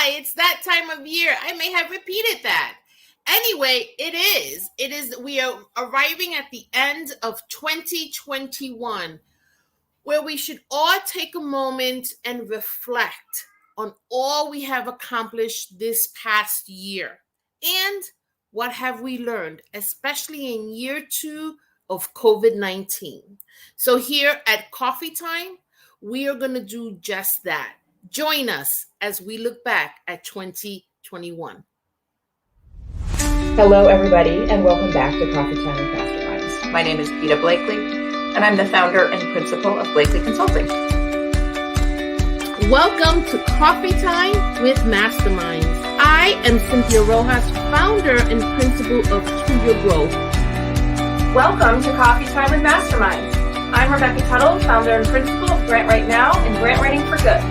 it's that time of year. I may have repeated that. Anyway, it is. We are arriving at the end of 2021, where we should all take a moment and reflect on all we have accomplished this past year and what have we learned, especially in year 2 of COVID-19. So here at Coffee Time, we are going to do just that. Join us as we look back at 2021. Hello, everybody, and welcome back to Coffee Time with Masterminds. My name is Pieta Blakely, and I'm the founder and principal of Blakely Consulting. Welcome to Coffee Time with Masterminds. I am Cynthia Rojas, founder and principal of To Your Growth. Welcome to Coffee Time with Masterminds. I'm Rebecca Tuttle, founder and principal of Grant Right Now and Grant Writing for Good.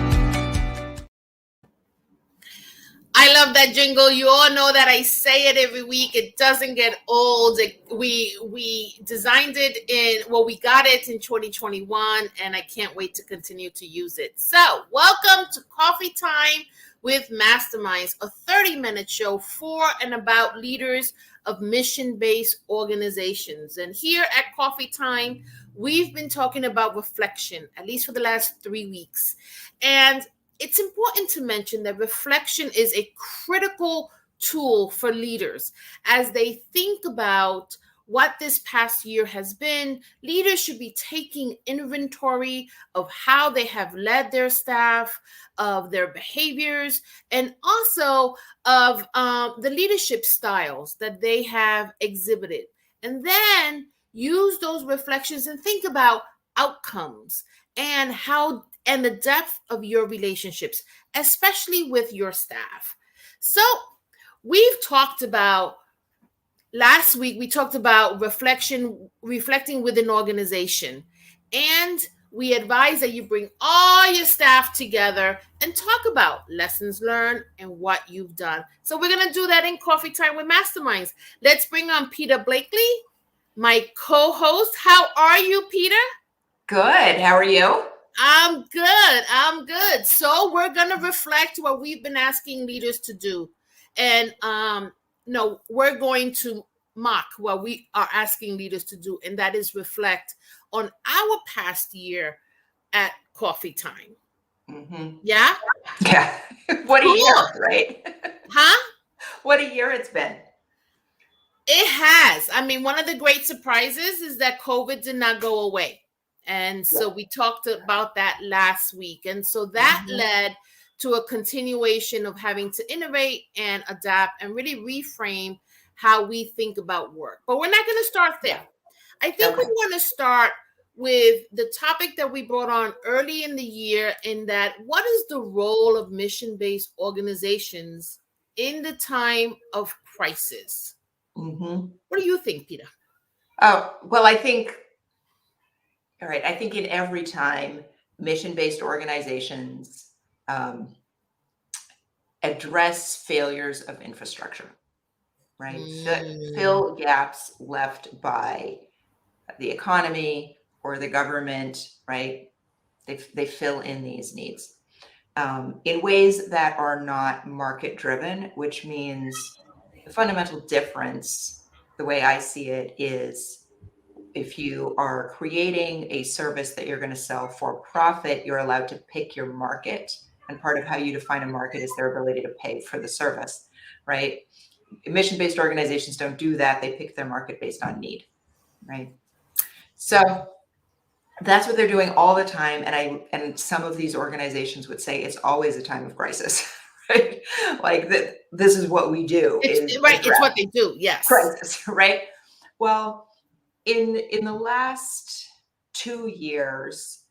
I love that jingle. You all know that I say it every week. It doesn't get old. We designed it we got it in 2021, and I can't wait to continue to use it. So welcome to Coffee Time with Masterminds, a 30-minute show for and about leaders of mission-based organizations. And here at Coffee Time, we've been talking about reflection, at least for the last 3 weeks. And it's important to mention that reflection is a critical tool for leaders as they think about what this past year has been. Leaders should be taking inventory of how they have led their staff, of their behaviors, and also of the leadership styles that they have exhibited. And then use those reflections and think about outcomes and the depth of your relationships, especially with your staff. So last week we talked about reflecting with an organization. And we advise that you bring all your staff together and talk about lessons learned and what you've done. So we're going to do that in Coffee Time with Masterminds. Let's bring on Pieta Blakely, my co-host. How are you, Pieta? Good. How are you? I'm good. So we're going to reflect what we've been asking leaders to do. And we're going to mock what we are asking leaders to do. And that is reflect on our past year at Coffee Time. Mm-hmm. Yeah? Yeah. What a year, right? Huh? What a year it's been. It has. I mean, one of the great surprises is that COVID did not go away. And so we talked about that last week. And so that led to a continuation of having to innovate and adapt and really reframe how we think about work. But we're not going to start there. I think we want to start with the topic that we brought on early in the year, in that what is the role of mission-based organizations in the time of crisis? Mm-hmm. What do you think, Pieta? Oh, well, I think in every time mission-based organizations address failures of infrastructure, right? Fill gaps left by the economy or the government, right? They fill in these needs in ways that are not market-driven, which means the fundamental difference, the way I see it, is if you are creating a service that you're going to sell for profit, you're allowed to pick your market. And part of how you define a market is their ability to pay for the service, right? Mission-based organizations don't do that. They pick their market based on need, right? So that's what they're doing all the time. And some of these organizations would say it's always a time of crisis, right? Like this is what we do. It's what they do. Yes. Crisis, right? Well, in the last 2 years,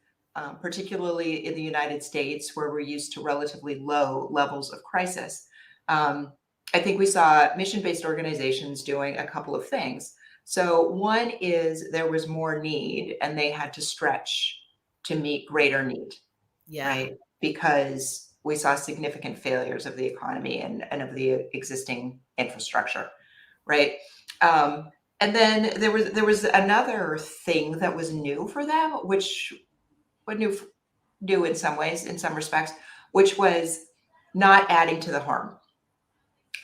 particularly in the United States, where we're used to relatively low levels of crisis, I think we saw mission-based organizations doing a couple of things. So one is there was more need and they had to stretch to meet greater need, right? Because we saw significant failures of the economy and of the existing infrastructure, right? And then there was another thing that was new for them, which was new in some ways, in some respects, which was not adding to the harm.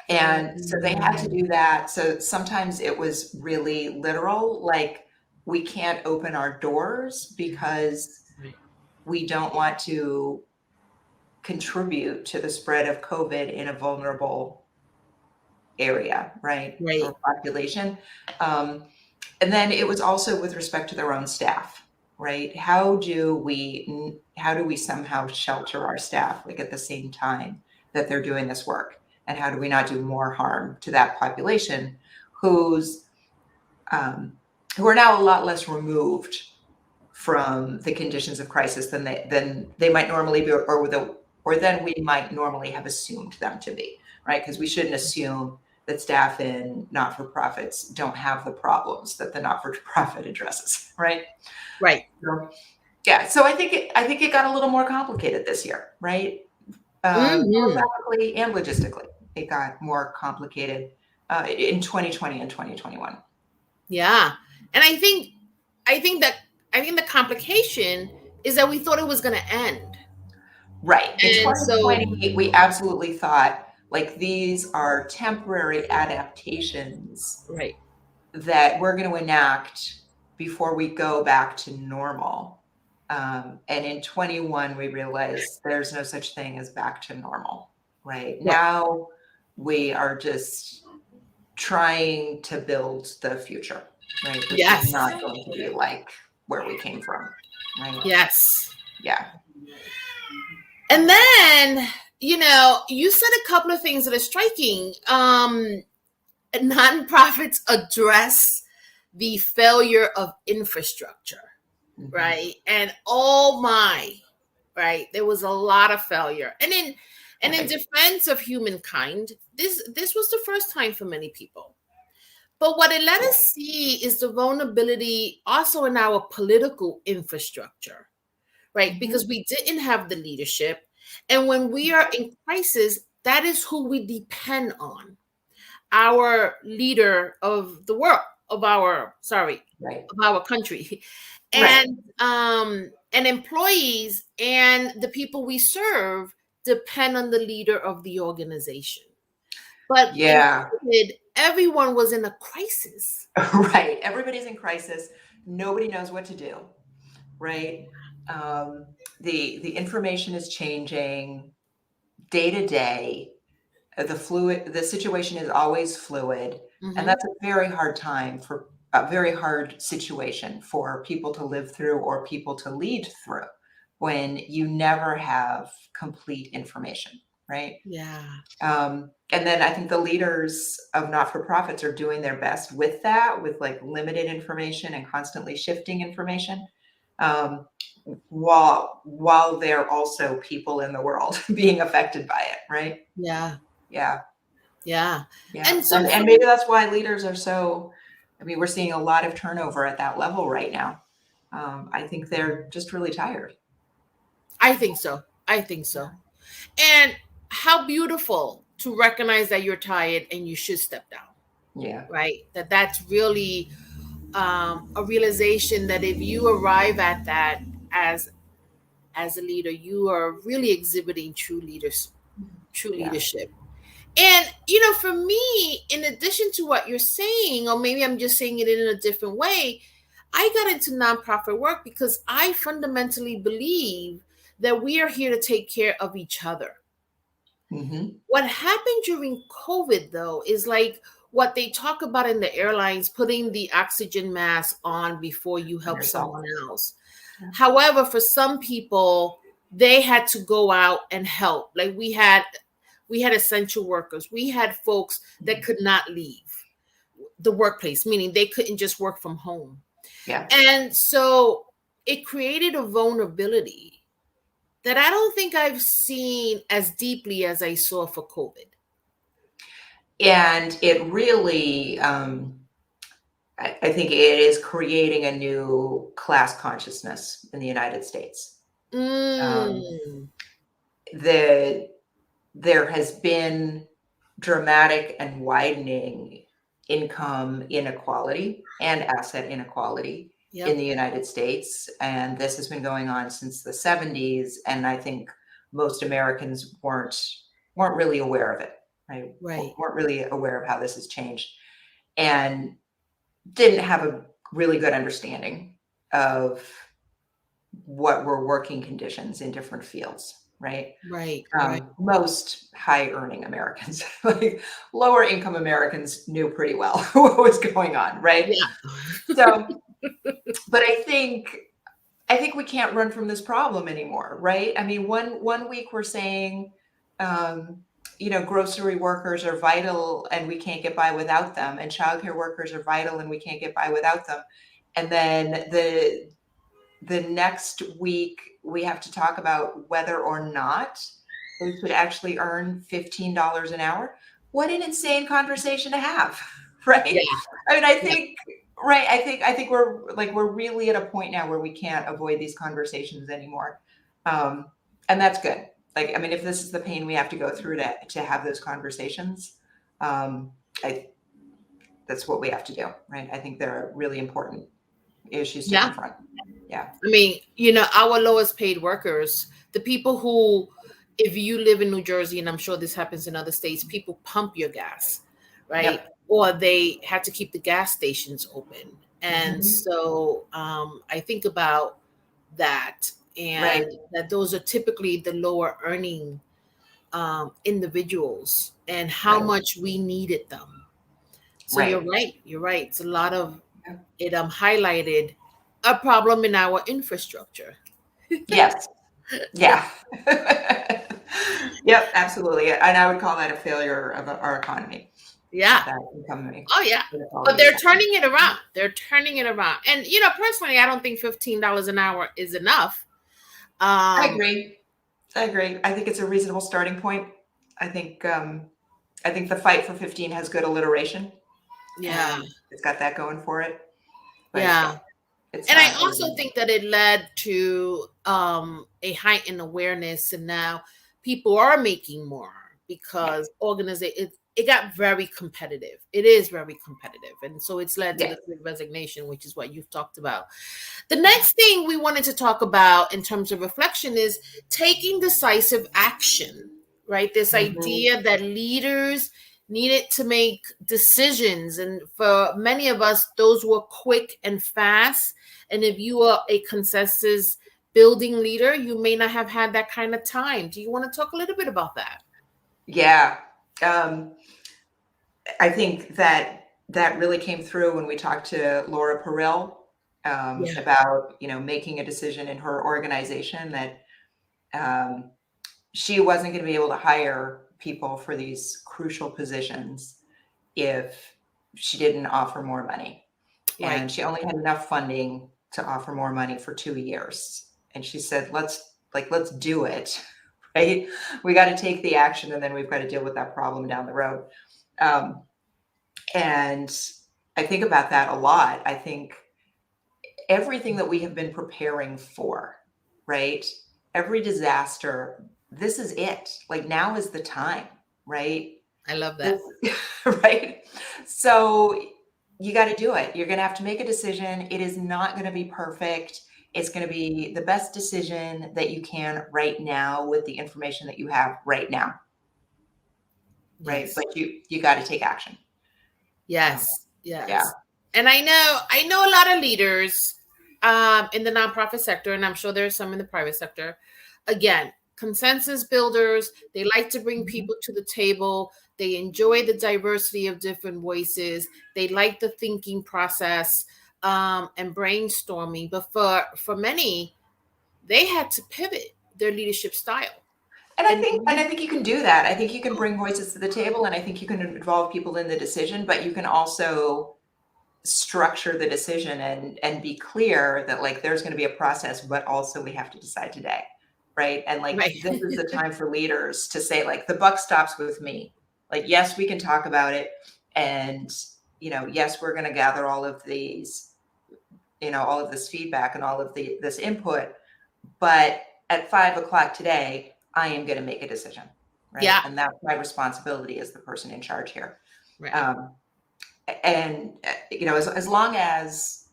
And so they had to do that. So sometimes it was really literal, like we can't open our doors because we don't want to contribute to the spread of COVID in a vulnerable area, right? Right. Or population. And then it was also with respect to their own staff, right? How do we somehow shelter our staff, like at the same time that they're doing this work? And how do we not do more harm to that population who are now a lot less removed from the conditions of crisis than they might normally be, or than we might normally have assumed them to be, right? Because we shouldn't assume that staff in not-for-profits don't have the problems that the not-for-profit addresses, right? Right. So, yeah. So I think it got a little more complicated this year, right? Philosophically and logistically, it got more complicated in 2020 and 2021. Yeah, and I think the complication is that we thought it was going to end. Right. In And 2020, we absolutely thought like these are temporary adaptations right. that we're going to enact before we go back to normal. And in 21, we realized there's no such thing as back to normal, right? Now we are just trying to build the future, right? Which Yes. is not going to be like where we came from, right? Yes. Yeah. And then, you said a couple of things that are striking. Nonprofits address the failure of infrastructure, right? And right, there was a lot of failure. And in defense of humankind, this was the first time for many people. But what it let us see is the vulnerability also in our political infrastructure, right? Because we didn't have the leadership. And when we are in crisis, that is who we depend on. Our leader of the world, of our country. And employees and the people we serve depend on the leader of the organization. But yeah, everyone was in a crisis. Right. Everybody's in crisis. Nobody knows what to do. Right. The information is changing day to day. The situation is always fluid. And that's a very hard time for a very hard situation for people to live through or people to lead through when you never have complete information. Right. Yeah. And then I think the leaders of not-for-profits are doing their best with that, with like limited information and constantly shifting information, while they're also people in the world being affected by it, right? Yeah. Yeah. Yeah. Yeah. And maybe that's why leaders are so, I mean, we're seeing a lot of turnover at that level right now. I think they're just really tired. I think so. And how beautiful to recognize that you're tired and you should step down. Yeah. Right. That's really a realization that if you arrive at that as a leader, you are really exhibiting true leadership. And for me, in addition to what you're saying, or maybe I'm just saying it in a different way, I got into nonprofit work because I fundamentally believe that we are here to take care of each other. What happened during COVID, though, is like what they talk about in the airlines, putting the oxygen mask on before you help someone else. However, for some people, they had to go out and help. Like we had essential workers. We had folks that could not leave the workplace, meaning they couldn't just work from home. Yeah. And so it created a vulnerability that I don't think I've seen as deeply as I saw for COVID. And it really, I think it is creating a new class consciousness in the United States. There has been dramatic and widening income inequality and asset inequality in the United States. And this has been going on since the 70s. And I think most Americans weren't weren't really aware of it, right? Right. Weren't really aware of how this has changed, and didn't have a really good understanding of what were working conditions in different fields, right? Right. Right. Most high earning Americans, like lower income Americans knew pretty well what was going on, right? Yeah. So, but I think we can't run from this problem anymore, right? I mean, one week we're saying, grocery workers are vital and we can't get by without them, and childcare workers are vital and we can't get by without them. And then the next week we have to talk about whether or not they should actually earn $15 an hour. What an insane conversation to have, right? Yeah. I mean, I think, right. I think we're really at a point now where we can't avoid these conversations anymore. And that's good. Like, I mean, if this is the pain we have to go through to have those conversations, that's what we have to do, right? I think they're really important issues to confront. Yeah. I mean, our lowest paid workers, the people who, if you live in New Jersey, and I'm sure this happens in other states, people pump your gas, right? Yep. Or they had to keep the gas stations open. And Mhm. so I think about that, and that those are typically the lower earning individuals, and how Right. much we needed them. So Right. you're right. You're right. It's a lot of Yeah. it highlighted a problem in our infrastructure. Yes. Yeah. Yep, absolutely. And I would call that a failure of our economy. Yeah. That economy. Oh yeah. But they're turning it around. They're turning it around. And personally, I don't think $15 an hour is enough. I agree. I think it's a reasonable starting point. I think the fight for 15 has good alliteration. Yeah. It's got that going for it. But yeah. It's and I also think that it led to a heightened awareness, and now people are making more because it got very competitive. It is very competitive, and so it's led to the Great Resignation, which is what you've talked about. The next thing we wanted to talk about in terms of reflection is taking decisive action, right? This idea that leaders needed to make decisions, and for many of us, those were quick and fast. And if you are a consensus building leader, you may not have had that kind of time. Do you want to talk a little bit about that? Yeah. I think that really came through when we talked to Laura Perel about, making a decision in her organization that she wasn't going to be able to hire people for these crucial positions if she didn't offer more money. Right. And she only had enough funding to offer more money for 2 years. And she said, let's do it, right? We got to take the action, and then we've got to deal with that problem down the road. And I think about that a lot. I think everything that we have been preparing for, right? Every disaster, this is it. Like, now is the time, right? I love that. Right? So you got to do it. You're going to have to make a decision. It is not going to be perfect. It's going to be the best decision that you can right now with the information that you have right now. Right? Yes. But you got to take action. Yes. Yes. Yeah. And I know a lot of leaders in the nonprofit sector, and I'm sure there's some in the private sector. Again, consensus builders, they like to bring people to the table. They enjoy the diversity of different voices. They like the thinking process and brainstorming. But for many, they had to pivot their leadership style. And I think you can do that. I think you can bring voices to the table, and I think you can involve people in the decision, but you can also structure the decision and be clear that, like, there's going to be a process, but also we have to decide today. Right. And this is the time for leaders to say, like, the buck stops with me. Like, yes, we can talk about it. And, yes, we're going to gather all of these, all of this feedback and all of this input. But at 5:00 today, I am going to make a decision. Right. Yeah. And that's my responsibility as the person in charge here. Right. And, as long as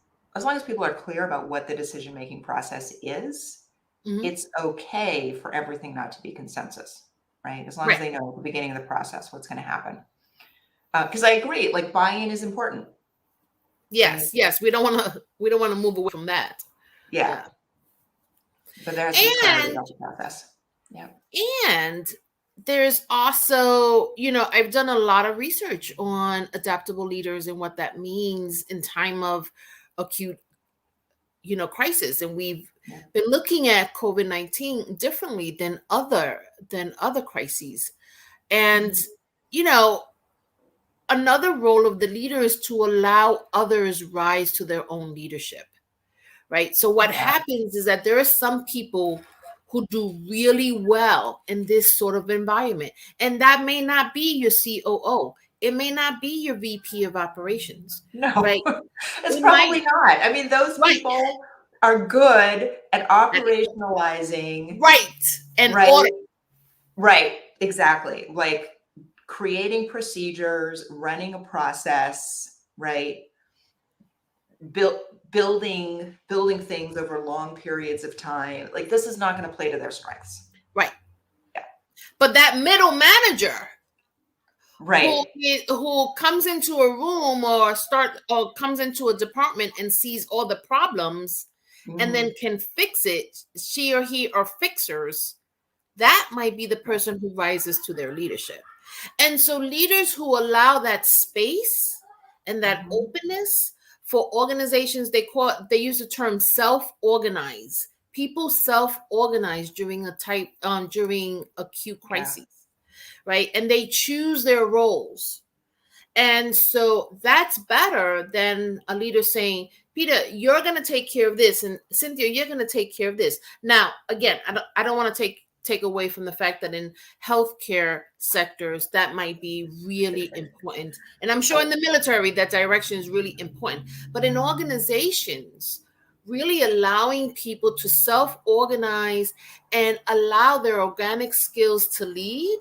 people are clear about what the decision-making process is, it's okay for everything not to be consensus. right? As long as Right. they know at the beginning of the process what's going to happen. Because I agree, like buy-in is important. Yes, right? yes. We don't want to move away from that. Yeah. But there has to be clarity And about the process. Yeah. and there's also, I've done a lot of research on adaptable leaders and what that means in time of acute, crisis. And we've been looking at COVID-19 differently than other crises. And, another role of the leader is to allow others rise to their own leadership. Right. So what happens is that there are some people who do really well in this sort of environment. And that may not be your COO. It may not be your VP of operations. No, right? it's It probably might, not. I mean, those right. people are good at operationalizing. Right. And Right. audit. Right. Exactly. Like creating procedures, running a process, right? Building things over long periods of time. Like this is not going to play to their strengths. Right. Yeah. But that middle manager, right, who comes into a room or comes into a department and sees all the problems and then can fix it, she or he are fixers, that might be the person who rises to their leadership. And so leaders who allow that space and that openness for organizations, they use the term self-organize. People self-organize during during acute crises, right? And they choose their roles. And so that's better than a leader saying, Peter, you're going to take care of this, and Cynthia, you're going to take care of this. Now, again, I don't want to take away from the fact that in healthcare sectors that might be really important, and I'm sure in the military that direction is really important. But in organizations, really allowing people to self-organize and allow their organic skills to lead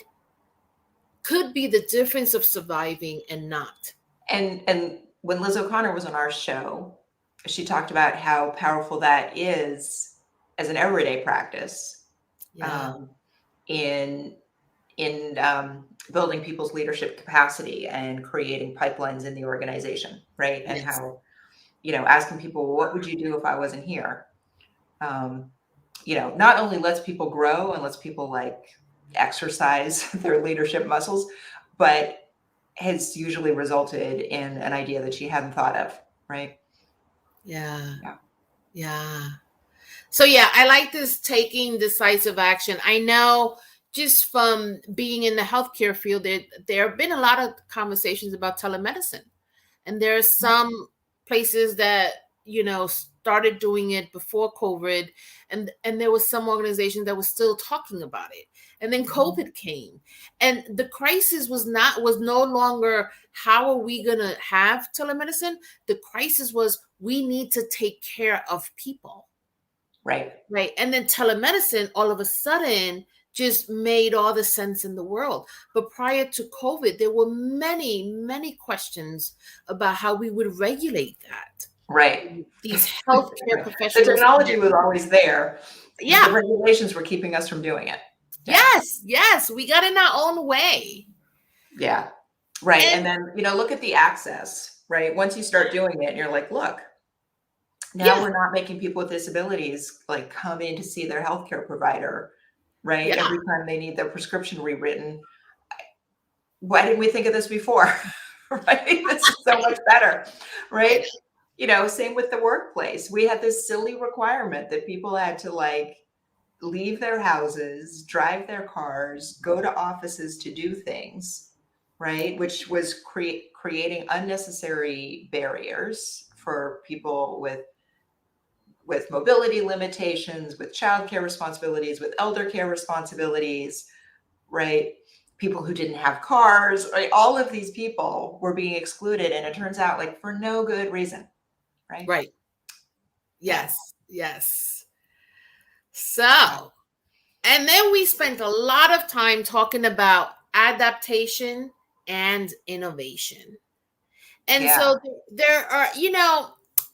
could be the difference of surviving and not. And when Liz O'Connor was on our show, she talked about how powerful that is as an everyday practice in building people's leadership capacity and creating pipelines in the organization, right? And how, asking people, well, what would you do if I wasn't here? Not only lets people grow and lets people like exercise their leadership muscles, but has usually resulted in an idea that she hadn't thought of, right? Yeah. So I like this taking decisive action. I know just from being in the healthcare field, there have been a lot of conversations about telemedicine. And there are some places that, started doing it before COVID. And there was some organization that was still talking about it. And then COVID came. And the crisis was no longer, how are we going to have telemedicine? The crisis was, we need to take care of people. Right. And then telemedicine all of a sudden just made all the sense in the world. But prior to COVID, there were many, many questions about how we would regulate that. Right. These healthcare professionals. The technology was always there. Yeah. The regulations were keeping us from doing it. Yeah. Yes. We got in our own way. Yeah. Right. And then, look at the access, right? Once you start doing it and you're like, look, now we're not making people with disabilities like come in to see their healthcare provider, right? Yeah. Every time they need their prescription rewritten. Why didn't we think of this before? Right? This is so much better, right? Same with the workplace. We had this silly requirement that people had to like leave their houses, drive their cars, go to offices to do things, right? Which was creating unnecessary barriers for people with mobility limitations, with childcare responsibilities, with elder care responsibilities, right? People who didn't have cars, right? All of these people were being excluded. And it turns out like for no good reason, right? Right. Yes. Yes. So, and then we spent a lot of time talking about adaptation and innovation. And so there are,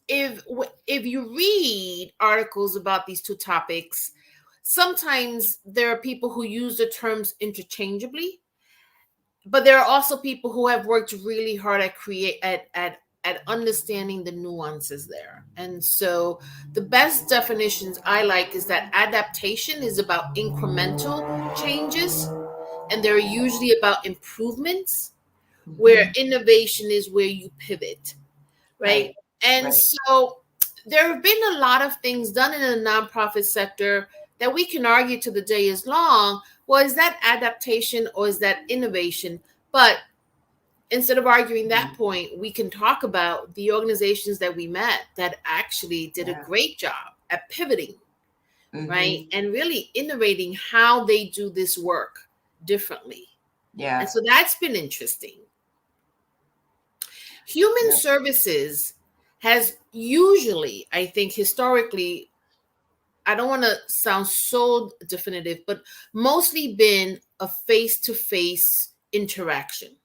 if you read articles about these two topics, sometimes there are people who use the terms interchangeably, but there are also people who have worked really hard at understanding the nuances there. And so the best definitions I like is that adaptation is about incremental changes, and they're usually about improvements, where innovation is where you pivot, right? And so there have been a lot of things done in the nonprofit sector that we can argue to the day is long. Well, is that adaptation or is that innovation? But instead of arguing that point, we can talk about the organizations that we met that actually did a great job at pivoting, right? And really innovating how they do this work differently. Yeah. And so that's been interesting. Human services has usually, I think historically, I don't want to sound so definitive, but mostly been a face-to-face interaction,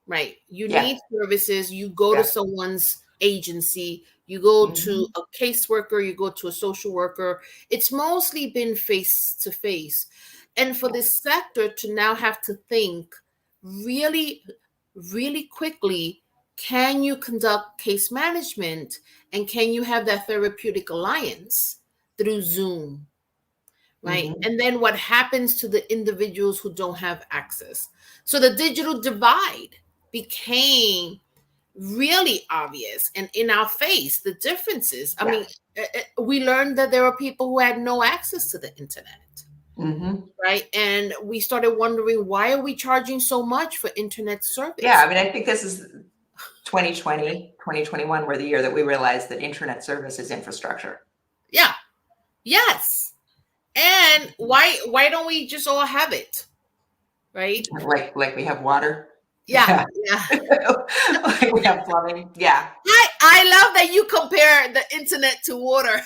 right? You need services, you go to someone's agency, you go to a caseworker, you go to a social worker. It's mostly been face-to-face. And for this sector to now have to think really, really quickly, can you conduct case management and can you have that therapeutic alliance through Zoom, right? And then what happens to the individuals who don't have access? So the digital divide became really obvious and in our face, the differences. I mean, we learned that there were people who had no access to the internet, right? And we started wondering, why are we charging so much for internet service? Yeah, I mean, I think this is 2020, 2021 were the year that we realized that internet service is infrastructure. Yeah. Yes. And why don't we just all have it? Right? Like we have water. Yeah. Like we have plumbing. Yeah. I love that you compare the internet to water.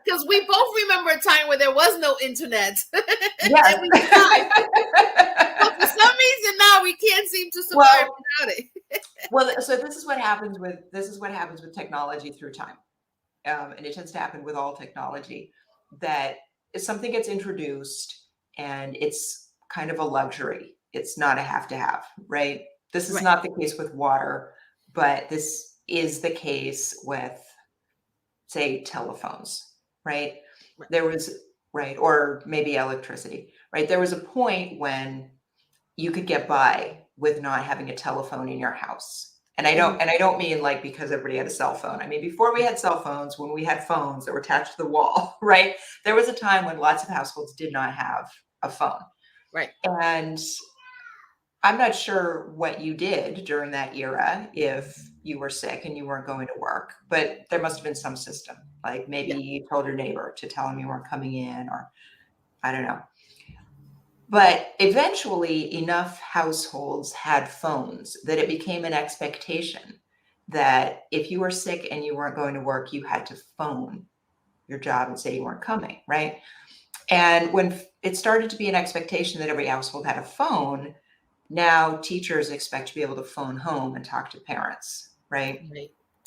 Because we both remember a time where there was no internet. Yes. But for some reason now we can't seem to survive without it. Well, so this is what happens with technology through time. And it tends to happen with all technology, that if something gets introduced and it's kind of a luxury, it's not a have to have, right? This is not the case with water, but this is the case with, say, telephones, right? There was, or maybe electricity, right? There was a point when you could get by with not having a telephone in your house. And I don't mean like because everybody had a cell phone. I mean, before we had cell phones, when we had phones that were attached to the wall, right? There was a time when lots of households did not have a phone. Right. And I'm not sure what you did during that era if you were sick and you weren't going to work, but there must have been some system. Like maybe you told your neighbor to tell him you weren't coming in, or I don't know. But eventually enough households had phones that it became an expectation that if you were sick and you weren't going to work, you had to phone your job and say you weren't coming, right? And when it started to be an expectation that every household had a phone, now teachers expect to be able to phone home and talk to parents, right?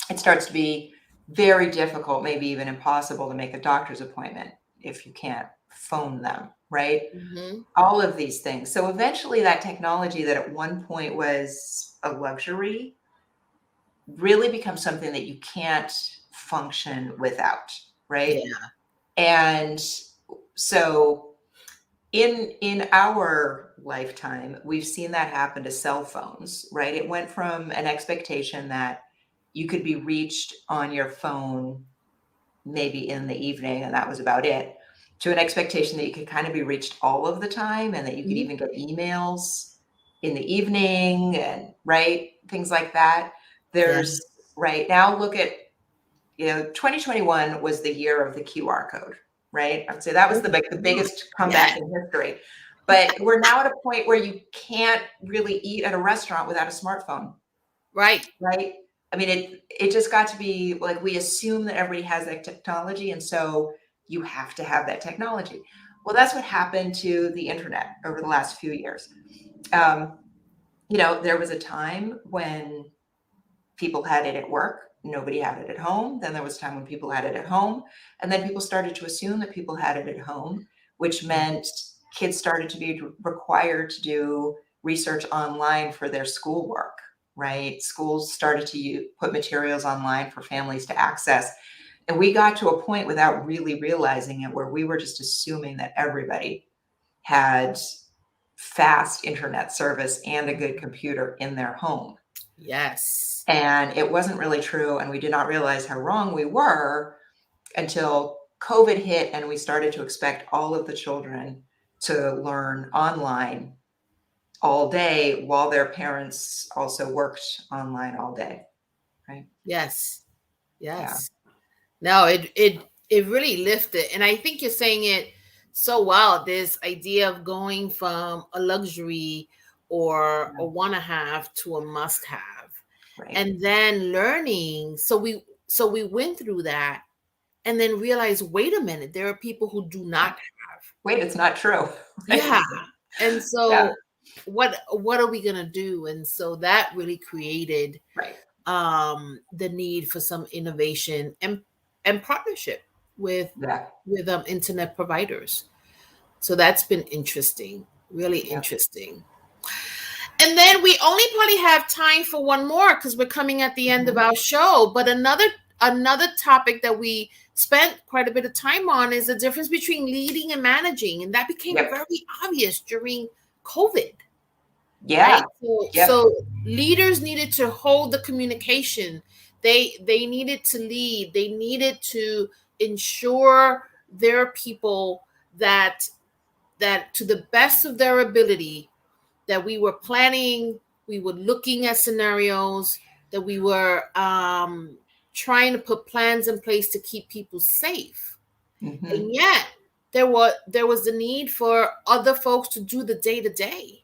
It starts to be very difficult, maybe even impossible, to make a doctor's appointment if you can't phone them, right? All of these things. So eventually that technology that at one point was a luxury really becomes something that you can't function without, right? And so in our lifetime, we've seen that happen to cell phones, right? It went from an expectation that you could be reached on your phone maybe in the evening, and that was about it, to an expectation that you could kind of be reached all of the time, and that you could even get emails in the evening, and things like that. There's right now, look at, 2021 was the year of the QR code, right? I would say that was the biggest comeback in history. But we're now at a point where you can't really eat at a restaurant without a smartphone. Right. I mean, it just got to be like, we assume that everybody has that technology, and so you have to have that technology. Well, that's what happened to the internet over the last few years. There was a time when people had it at work, nobody had it at home. Then there was a time when people had it at home. And then people started to assume that people had it at home, which meant kids started to be required to do research online for their schoolwork, right? Schools started to put materials online for families to access. And we got to a point without really realizing it where we were just assuming that everybody had fast internet service and a good computer in their home. Yes. And it wasn't really true. And we did not realize how wrong we were until COVID hit and we started to expect all of the children to learn online all day while their parents also worked online all day. Right? Yes. Yes. No, it really lifted. And I think you're saying it so well. This idea of going from a luxury or a want to have to a must have. Right. And then learning. So we went through that and then realized, wait a minute, there are people who do not have. Wait, it's not true. Right? Yeah. And so what are we gonna do? And so that really created the need for some innovation and partnership with internet providers. So that's been interesting, really interesting. And then we only probably have time for one more because we're coming at the end of our show. But another topic that we spent quite a bit of time on is the difference between leading and managing. And that became very obvious during COVID. Yeah. Right? So leaders needed to hold the communication. They needed to lead. They needed to ensure their people that to the best of their ability, that we were planning, we were looking at scenarios, that we were trying to put plans in place to keep people safe. Mm-hmm. And yet there was the need for other folks to do the day-to-day.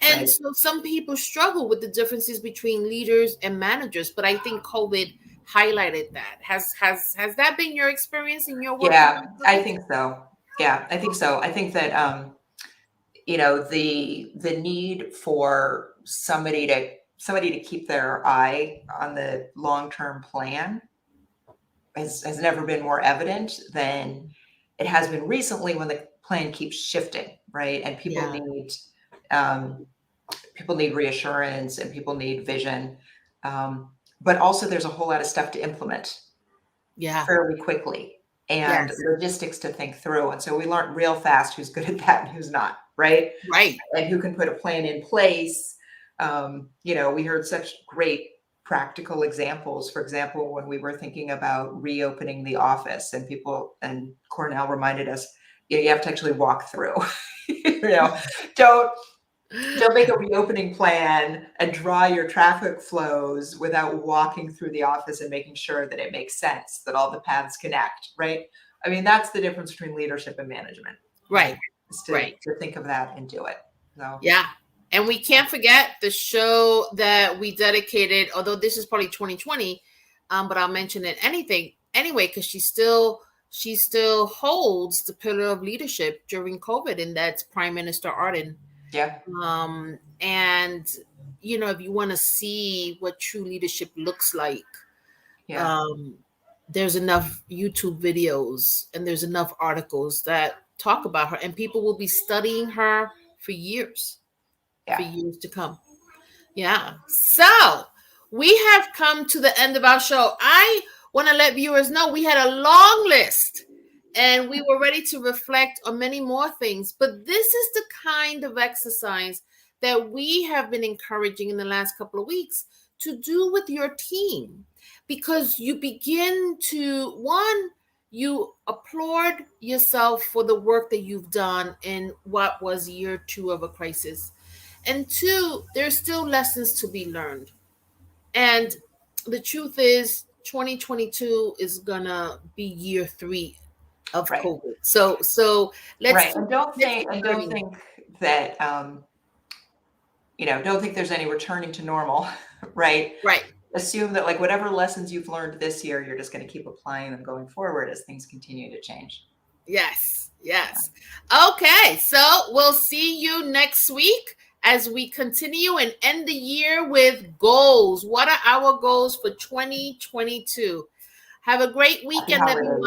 And so some people struggle with the differences between leaders and managers, but I think COVID highlighted that. Has that been your experience in your work? Yeah, I think so. Yeah, I think so. I think that the need for somebody to keep their eye on the long-term plan has never been more evident than it has been recently when the plan keeps shifting, right? And people need reassurance and people need vision. But also there's a whole lot of stuff to implement fairly quickly and logistics to think through. And so we learned real fast who's good at that and who's not, right? Right. And who can put a plan in place. We heard such great practical examples. For example, when we were thinking about reopening the office and Cornell reminded us, you have to actually walk through, don't make a reopening plan and draw your traffic flows without walking through the office and making sure that it makes sense, that all the paths connect, right? I mean, that's the difference between leadership and management. Right. To think of that and do it. So. Yeah. And we can't forget the show that we dedicated, although this is probably 2020, but I'll mention it anyway, because she still holds the pillar of leadership during COVID, and that's Prime Minister Arden. Yeah. And if you want to see what true leadership looks like, there's enough YouTube videos and there's enough articles that talk about her, and people will be studying her for years to come. Yeah. So we have come to the end of our show. I want to let viewers know we had a long list and we were ready to reflect on many more things. But this is the kind of exercise that we have been encouraging in the last couple of weeks to do with your team, because you begin to, you applaud yourself for the work that you've done in what was year 2 of a crisis. And 2, there's still lessons to be learned. And the truth is 2022 is gonna be year 3 of COVID. So let's don't think that don't think there's any returning to normal, right? Right. Assume that like whatever lessons you've learned this year, you're just going to keep applying them going forward as things continue to change. Yes. Okay. So we'll see you next week. as we continue and end the year with goals. What are our goals for 2022? Have a great weekend, everyone.